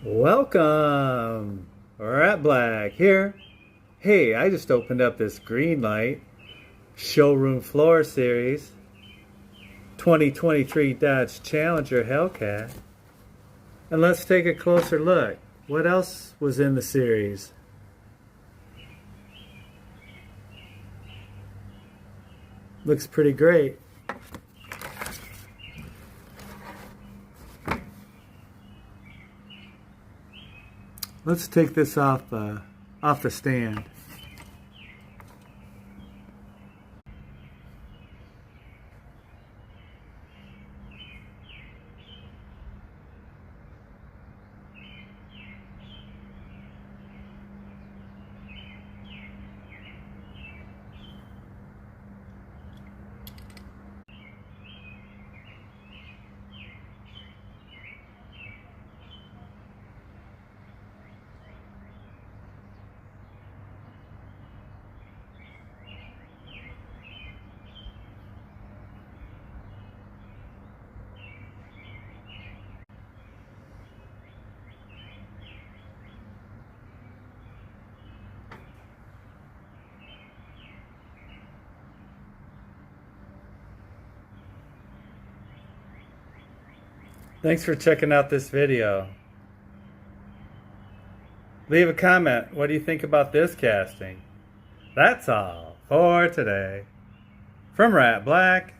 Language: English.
Welcome! Rat Black here. Hey, I just opened up this Greenlight showroom floor series 2023 Dodge Challenger Hellcat. And let's take a closer look. What else was in the series? Looks pretty great. Let's take this off the stand. Thanks for checking out this video. Leave a comment. What do you think about this casting? That's all for today. From Rat Black.